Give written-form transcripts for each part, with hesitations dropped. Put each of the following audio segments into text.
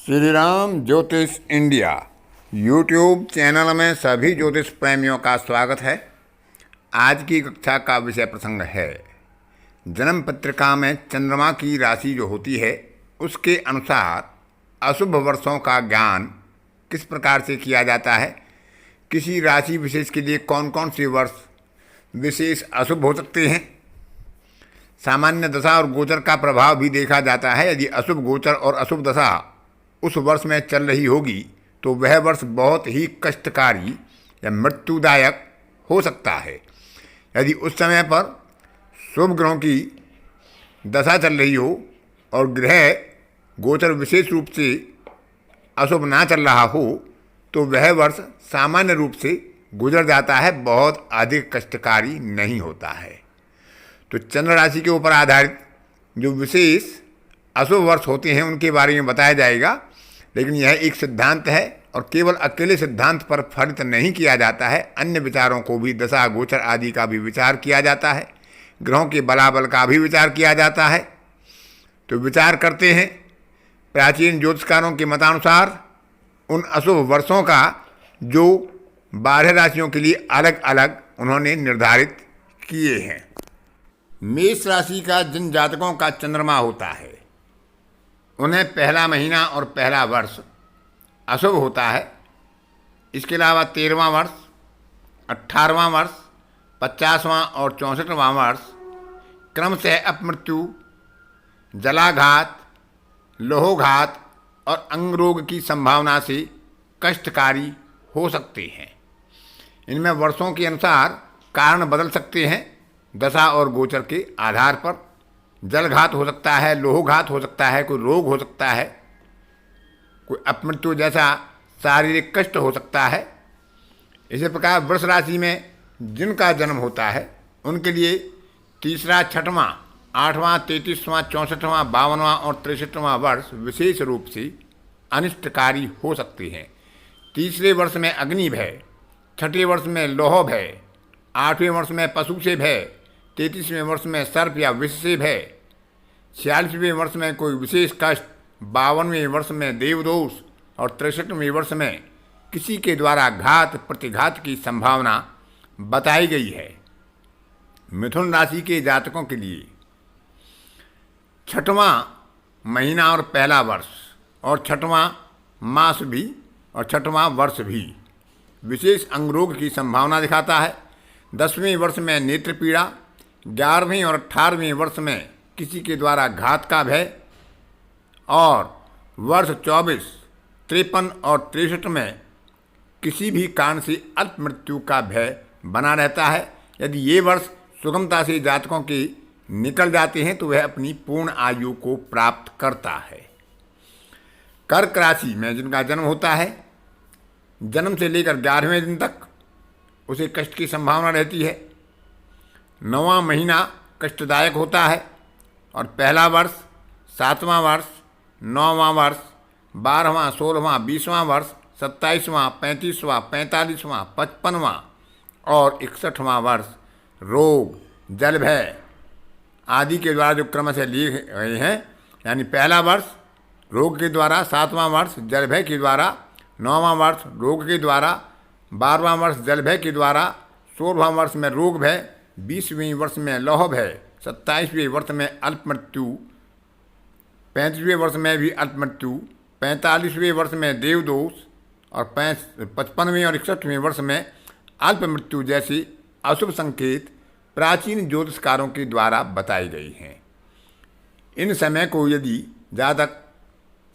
श्री राम ज्योतिष India YouTube channel में सभी ज्योतिष प्रेमियों का स्वागत है। आज की कक्षा का विषय प्रसंग है जन्म पत्रिका में चंद्रमा की राशि जो होती है उसके अनुसार अशुभ वर्षों का ज्ञान किस प्रकार से किया जाता है। किसी राशि विशेष के लिए कौन कौन से वर्ष विशेष अशुभ हो सकते हैं। सामान्य दशा और गोचर का प्रभाव भी देखा जाता है। यदि अशुभ गोचर और अशुभ दशा उस वर्ष में चल रही होगी तो वह वर्ष बहुत ही कष्टकारी या मृत्युदायक हो सकता है। यदि उस समय पर शुभ ग्रहों की दशा चल रही हो और ग्रह गोचर विशेष रूप से अशुभ ना चल रहा हो तो वह वर्ष सामान्य रूप से गुजर जाता है, बहुत अधिक कष्टकारी नहीं होता है। तो चंद्र राशि के ऊपर आधारित जो विशेष अशुभ वर्ष होते हैं उनके बारे में बताया जाएगा, लेकिन यह एक सिद्धांत है और केवल अकेले सिद्धांत पर फलित नहीं किया जाता है। अन्य विचारों को भी, दशा गोचर आदि का भी विचार किया जाता है, ग्रहों के बलाबल का भी विचार किया जाता है। तो विचार करते हैं प्राचीन ज्योतिषकारों के मतानुसार उन अशुभ वर्षों का जो 12 राशियों के लिए अलग अलग उन्होंने निर्धारित किए हैं। मेष राशि का जिन जातकों का चंद्रमा होता है उन्हें पहला महीना और पहला वर्ष अशुभ होता है। इसके अलावा 13वां वर्ष, 18वां वर्ष, 50वां और 64वां वर्ष क्रमशः अपमृत्यु, जलाघात, लोहोघात और अंग रोग की संभावना से कष्टकारी हो सकते हैं। इनमें वर्षों के अनुसार कारण बदल सकते हैं। दशा और गोचर के आधार पर जलघात हो सकता है, लोहोघात हो सकता है, कोई रोग हो सकता है, कोई अपमृत्यु जैसा शारीरिक कष्ट हो सकता है। इसी प्रकार वृष राशि में जिनका जन्म होता है उनके लिए तीसरा, छठवां, 8वां, 33वां, 64वां, 52वां और 63वां वर्ष विशेष रूप से अनिष्टकारी हो सकते हैं। तीसरे वर्ष में अग्नि भय, छठे वर्ष में लोह भय, 8वें वर्ष में पशु से भय, 33वें वर्ष में सर्प या विष से भय, 46वें वर्ष में कोई विशेष कष्ट, 52वें वर्ष में देवदोष और 63वें वर्ष में किसी के द्वारा घात प्रतिघात की संभावना बताई गई है। मिथुन राशि के जातकों के लिए छठवां महीना और पहला वर्ष और छठवां मास भी और छठवां वर्ष भी विशेष अंग रोग की संभावना दिखाता है। 10वें वर्ष में नेत्र पीड़ा, 11वें और 18वें वर्ष में किसी के द्वारा घात का भय और वर्ष 24, 53 और 63 में किसी भी कारण से अल्प मृत्यु का भय बना रहता है। यदि ये वर्ष सुगमता से जातकों के निकल जाते हैं तो वह अपनी पूर्ण आयु को प्राप्त करता है। कर्क राशि में जिनका जन्म होता है जन्म से लेकर 11वें दिन तक उसे कष्ट की संभावना रहती है। 9वां महीना कष्टदायक होता है और पहला वर्ष, 7वां वर्ष, 9वां वर्ष, 12वां, 16वां, 20वां वर्ष, 27वां, 35वां, 45वां, 55वां और 61वां वर्ष रोग, जल भय आदि के द्वारा जो क्रम से लिए गए हैं, यानी पहला वर्ष रोग के द्वारा, 7वां वर्ष जल भय के द्वारा, 9वां वर्ष रोग के द्वारा, 12वां वर्ष जल भय के द्वारा, 16वां वर्ष में रोग भय, 20वें वर्ष में लौह भय, 27वें वर्ष में अल्प मृत्यु, 35वें वर्ष में भी अल्प मृत्यु, 45वें वर्ष में देवदोष और 55वें और 61वें वर्ष में अल्प मृत्यु जैसी अशुभ संकेत प्राचीन ज्योतिषकारों के द्वारा बताई गई हैं। इन समय को यदि जातक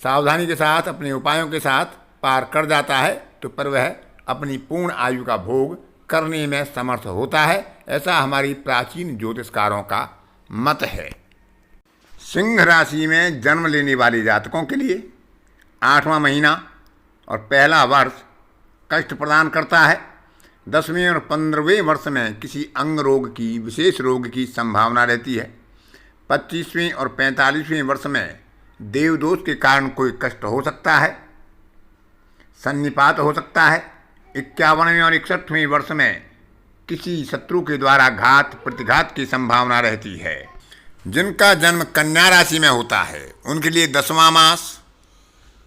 सावधानी के साथ अपने उपायों के साथ पार कर जाता है तो पर वह अपनी पूर्ण आयु का भोग करने में समर्थ होता है। ऐसा हमारी प्राचीन ज्योतिषकारों का मत है। सिंह राशि में जन्म लेने वाले जातकों के लिए 8वां महीना और पहला वर्ष कष्ट प्रदान करता है। 10वें और 15वें वर्ष में किसी अंग रोग की, विशेष रोग की संभावना रहती है। 25वें और 45वें वर्ष में देवदोष के कारण कोई कष्ट हो सकता है, सन्निपात हो सकता है। 51वें और 61वें वर्ष में किसी शत्रु के द्वारा घात प्रतिघात की संभावना रहती है। जिनका जन्म कन्या राशि में होता है उनके लिए 10वां मास,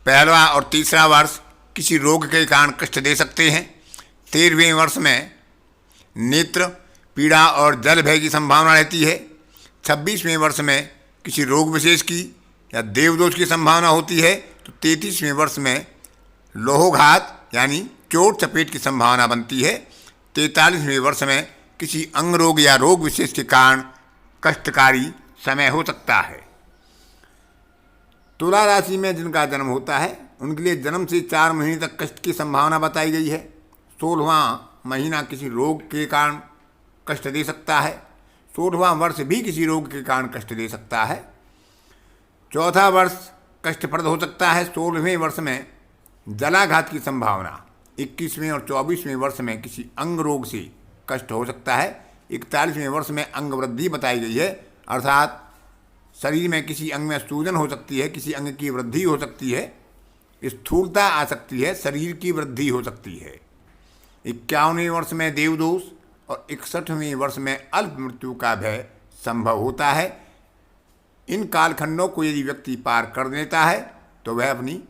पहला और तीसरा वर्ष किसी रोग के कारण कष्ट दे सकते हैं। 13वें वर्ष में नेत्र पीड़ा और जल भय की संभावना रहती है। 26वें वर्ष में किसी रोग विशेष की या देवदोष की संभावना होती है। तो 33वें वर्ष में लोहोघात यानी चोट चपेट की संभावना बनती है। 43वें वर्ष में किसी अंग रोग या रोग विशेष के कारण कष्टकारी समय हो सकता है। तुला राशि में जिनका जन्म होता है उनके लिए जन्म से 4 महीने तक कष्ट की संभावना बताई गई है। 16वां महीना किसी रोग के कारण कष्ट दे सकता है। 16वां वर्ष भी किसी रोग के कारण कष्ट दे सकता है। चौथा वर्ष कष्टप्रद हो सकता है। 16वें वर्ष में जलाघात की संभावना। 21वें और 24वें वर्ष में किसी अंग रोग से कष्ट हो सकता है। 41वें वर्ष में अंग वृद्धि बताई गई है, अर्थात शरीर में किसी अंग में सूजन हो सकती है, किसी अंग की वृद्धि हो सकती है, स्थूलता आ सकती है, शरीर की वृद्धि हो सकती है। 51वें वर्ष में देवदोष और 61वें वर्ष में अल्प मृत्यु का भय संभव होता है। इन कालखंडों को यदि व्यक्ति पार कर लेता है तो वह अपनी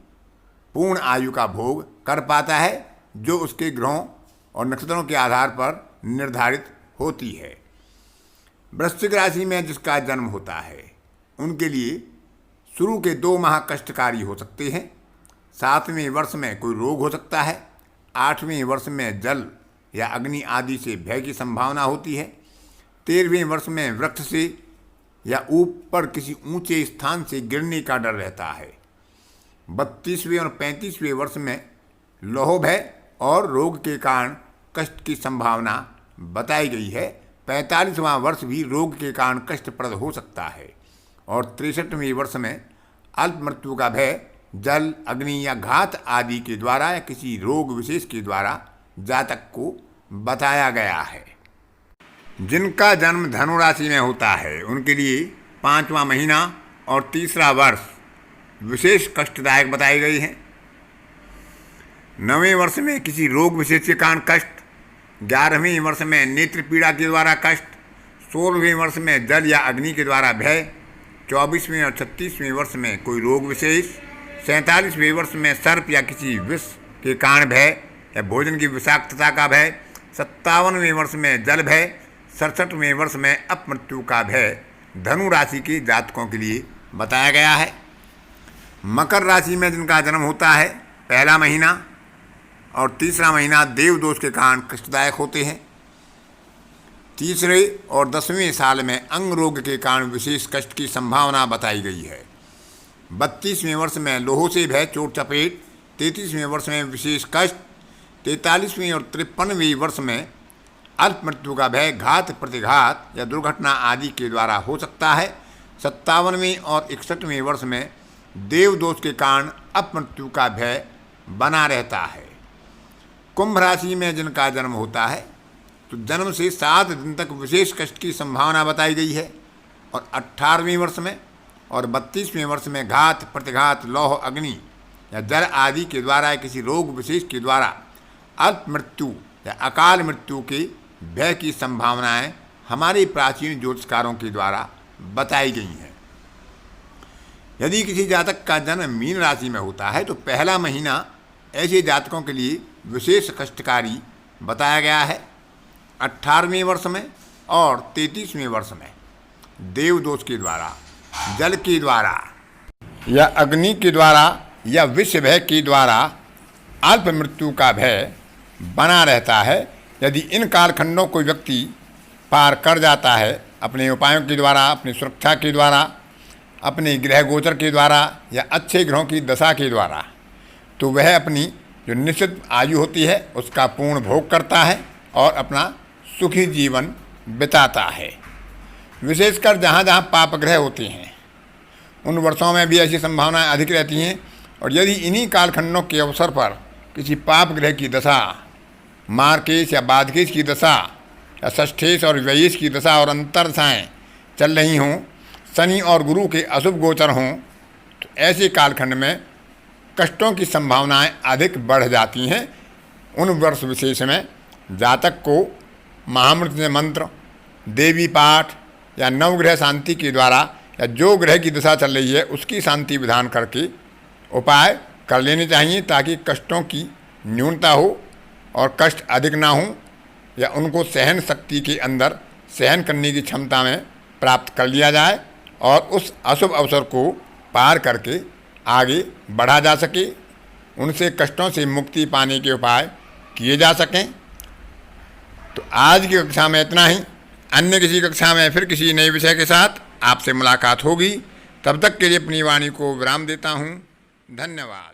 पूर्ण आयु का भोग कर पाता है, जो उसके ग्रहों और नक्षत्रों के आधार पर निर्धारित होती है। वृश्चिक राशि में जिसका जन्म होता है उनके लिए शुरू के 2 माह कष्टकारी हो सकते हैं। 7वें वर्ष में कोई रोग हो सकता है। 8वें वर्ष में जल या अग्नि आदि से भय की संभावना होती है। 13वें वर्ष में वृक्ष से या ऊपर किसी ऊंचे स्थान से गिरने का डर रहता है। 32वें और 35वें वर्ष में लौह भय और रोग के कारण कष्ट की संभावना बताई गई है। 45वां वर्ष भी रोग के कारण कष्टप्रद हो सकता है। और 63वें वर्ष में अल्प मृत्यु का भय जल, अग्नि या घात आदि के द्वारा या किसी रोग विशेष के द्वारा जातक को बताया गया है। जिनका जन्म धनु राशि में होता है उनके लिए 5वां महीना और तीसरा वर्ष विशेष कष्टदायक बताई गई है। 9वें वर्ष में किसी रोग विशेष के कारण कष्ट, 11वें वर्ष में नेत्र पीड़ा के द्वारा कष्ट, 16वें वर्ष में जल या अग्नि के द्वारा भय, 24वें और 36वें वर्ष में कोई रोग विशेष, 47वें वर्ष में सर्प या किसी विष के कारण भय या भोजन की विषाक्तता का भय, 57वें वर्ष में जल भय, 67वें वर्ष में अपमृत्यु का भय धनु राशि के जातकों के लिए बताया गया है। मकर राशि में जिनका जन्म होता है पहला महीना और तीसरा महीना देवदोष के कारण कष्टदायक होते हैं। तीसरे और 10वें साल में अंग रोग के कारण विशेष कष्ट की संभावना बताई गई है। 32वें वर्ष में लोहो से भय चोट चपेट, 33वें वर्ष में विशेष कष्ट, 43वें और 53वें वर्ष में अल्प मृत्यु का भय घात प्रतिघात या दुर्घटना आदि के द्वारा हो सकता है। 57वें और 61वें वर्ष में देवदोष के कारण अपमृत्यु का भय बना रहता है। कुंभ राशि में जिनका जन्म होता है तो जन्म से 7 दिन तक विशेष कष्ट की संभावना बताई गई है। और 18वें वर्ष में और 32वें वर्ष में घात प्रतिघात लौह अग्नि या जल आदि के द्वारा किसी रोग विशेष के द्वारा अल्प मृत्यु या अकाल मृत्यु के भय की संभावनाएं हमारे प्राचीन ज्योतिषकारों के द्वारा बताई गई हैं। यदि किसी जातक का जन्म मीन राशि में होता है तो पहला महीना ऐसे जातकों के लिए विशेष कष्टकारी बताया गया है। 18वें वर्ष में और 33वें वर्ष में देवदोष के द्वारा, जल के द्वारा या अग्नि के द्वारा या विष भय के द्वारा अल्प मृत्यु का भय बना रहता है। यदि इन कालखंडों को व्यक्ति पार कर जाता है अपने उपायों के द्वारा, अपनी सुरक्षा के द्वारा, अपने ग्रह गोचर के द्वारा या अच्छे ग्रहों की दशा के द्वारा, तो वह अपनी जो निश्चित आयु होती है उसका पूर्ण भोग करता है और अपना सुखी जीवन बिताता है। विशेषकर जहाँ जहाँ पाप ग्रह होते हैं उन वर्षों में भी ऐसी संभावनाएं अधिक रहती हैं। और यदि इन्हीं कालखंडों के अवसर पर किसी पाप ग्रह की दशा, मार्केश या बाधकेश की दशा या षष्ठेश और व्ययेश की दशा और अंतरदशाएँ चल रही हों, शनि और गुरु के अशुभ गोचर हों, तो ऐसे कालखंड में कष्टों की संभावनाएं अधिक बढ़ जाती हैं। उन वर्ष विशेष में जातक को महामृत्युंजय मंत्र, देवी पाठ या नवग्रह शांति के द्वारा या जो ग्रह की दशा चल रही है उसकी शांति विधान करके उपाय कर लेनी चाहिए ताकि कष्टों की न्यूनता हो और कष्ट अधिक ना हो, या उनको सहन शक्ति के अंदर सहन करने की क्षमता में प्राप्त कर लिया जाए और उस अशुभ अवसर को पार करके आगे बढ़ा जा सके, उनसे कष्टों से मुक्ति पाने के उपाय किए जा सकें। तो आज की कक्षा में इतना ही। अन्य किसी कक्षा में फिर किसी नए विषय के साथ आपसे मुलाकात होगी। तब तक के लिए अपनी वाणी को विराम देता हूँ। धन्यवाद।